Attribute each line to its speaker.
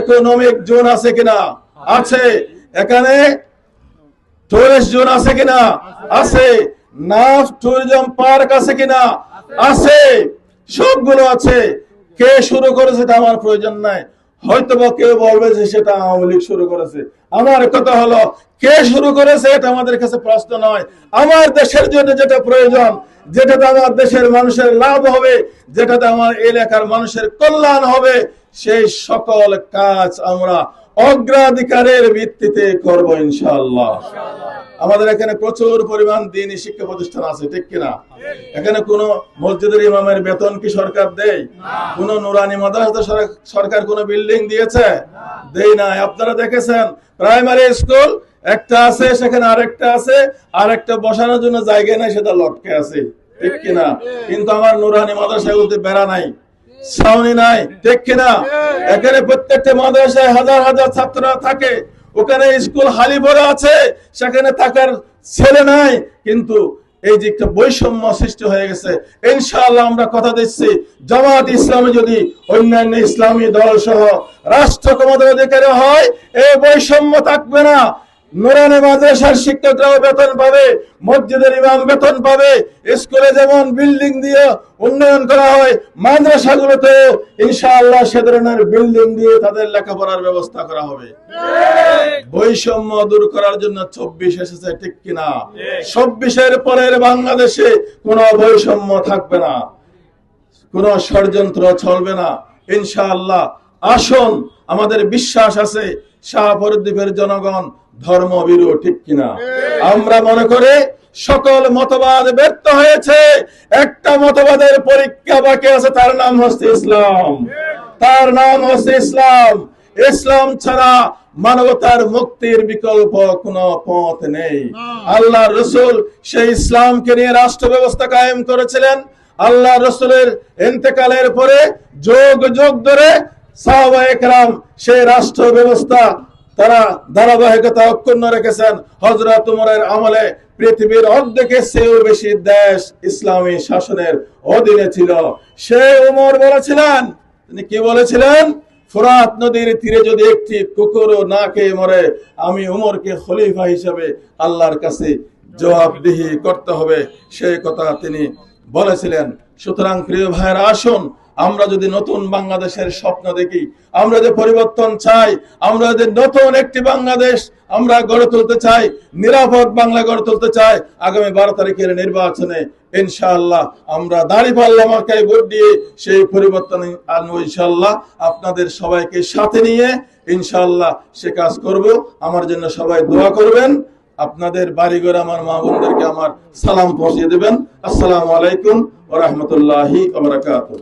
Speaker 1: Economic zone আছে কিনা? আছে। এখানে টুরিস্ট জোন আছে কিনা? আছে। নাফ ট্যুরিজম পার্ক আছে কিনা? আছে। সবগুলো আছে। কে শুরু করেছে এটা আমার প্রয়োজন নাই। হয়তো বা কেউ বলবে যে সেটা আওয়ামী লীগ শুরু করেছে। আমার কথা হলো কে শুরু করেছে এটা আমাদের কাছে প্রশ্ন নয়। আমার দেশের জন্য যেটা প্রয়োজন, যেটাতে আমার দেশের মানুষের লাভ হবে, যেটাতে আমার এলাকার মানুষের কল্যাণ হবে, সেই সকল কাজ আমরা অগ্রাধিকারের ভিত্তিতে করব ইনশাআল্লাহ। আমাদের এখানে প্রচুর পরিমাণ দ্বীনি শিক্ষা প্রতিষ্ঠান আছে, ঠিক কিনা? এখানে কোন মসজিদের ইমামের বেতন কি সরকার দেয়? কোন নুরানি মাদ্রাসা সরকার কোন বিল্ডিং দিয়েছে? দেয় নাই। আপনারা দেখেছেন প্রাইমারি স্কুল একটা আছে, সেখানে আরেকটা আছে, আরেকটা বসানোর জন্য জায়গা নাই, সেটা লটকে আছে, ঠিক কিনা? কিন্তু আমার নুরানি মাদ্রাসাগুলোতে বেড়া নাই, ছাউনি নাই, ঠিক কিনা? এখানে প্রত্যেকটা মাদ্রাসায় হাজার হাজার ছাত্ররা থাকে, ওখানে স্কুল খালি পড়ে আছে, সেখানে থাকার ছেলে নাই, কিন্তু এই যে একটা বৈষম্য সৃষ্টি হয়ে গেছে। ইনশাআল্লাহ আমরা কথা দিচ্ছি, জামাত ইসলামী যদি অন্যান্য ইসলামী দল সহ রাষ্ট্র ক্ষমতার অধিকারী হয়, এই বৈষম্য থাকবে না। নুরানি মাদ্রাসার শিক্ষকরাও বেতন পাবে, মসজিদের ইমাম বেতন পাবে, স্কুলে যেমন বিল্ডিং দিয়ে উন্নয়ন করা হয়, মাদ্রাসাগুলোতে ইনশাআল্লাহ সে ধরনের বিল্ডিং দিয়ে তাদের লেখাপড়ার ব্যবস্থা করা হবে। বৈষম্য দূর করার জন্য ২৪ এসেছে, ঠিক কিনা? ২৪-এর পরের বাংলাদেশে কোনো বৈষম্য থাকবে না, কোনো ষড়যন্ত্র চলবে না ইনশাআল্লাহ। আসুন, আমাদের বিশ্বাস আছে শাহপরদ্বীপের জনগণ ধর্মভীরু, ঠিক কিনা? আমরা মনে করি সকল মতবাদ ব্যর্থ হয়েছে, একটা মতবাদের পরীক্ষা বাকি আছে, তার নাম হচ্ছে ইসলাম। তার নাম হচ্ছে ইসলাম। ইসলাম ছাড়া মানবতার মুক্তির বিকল্প কোনো পথ নেই। আল্লাহ রসুল সেই ইসলামকে নিয়ে রাষ্ট্র ব্যবস্থা কায়েম করেছিলেন। আল্লাহ রসুলের ইন্তেকালের পরে যুগ যুগ ধরে সাহাবায়ে কেরাম সেই রাষ্ট্র ব্যবস্থা তারা ধারাবাহিকতা অক্ষুণ্ণ রেখেছেন। হযরত উমরের আমলে পৃথিবীর অর্ধেকের চেয়েও বেশি দেশ ইসলামী শাসনের অধীনে ছিল। সেই উমর বলেছিলেন, তিনি কি বলেছিলেন? ফোরাত নদীর তীরে যদি একটি কুকুরও না খেয়ে মরে, আমি উমরকে খলিফা হিসেবে আল্লাহর কাছে জবাবদিহি করতে হবে, সেই কথা তিনি বলেছিলেন। সুতরাং প্রিয় ভাইরা, আসুন আমরা যদি নতুন বাংলাদেশের স্বপ্ন দেখি, আমরা যে পরিবর্তন চাই, আমরা যে নতুন একটি বাংলাদেশ আমরা গড়ে তুলতে চাই, নিরাপদ বাংলা গড়ে তুলতে চাই, আগামী 12 তারিখের নির্বাচনে ইনশাআল্লাহ আমরা দাঁড়িপাল্লা মার্কায় ভোট দিয়ে সেই পরিবর্তন আনবো ইনশাআল্লাহ। আপনাদের সবাইকে সাথে নিয়ে ইনশাআল্লাহ সে কাজ করব। আমার জন্য সবাই দোয়া করবেন। আপনাদের বাড়িঘর আমার মা বোনদেরকে আমার সালাম পৌঁছে দেবেন। আসসালামু আলাইকুম ওয়া রাহমাতুল্লাহি ওয়া বারাকাতুহু।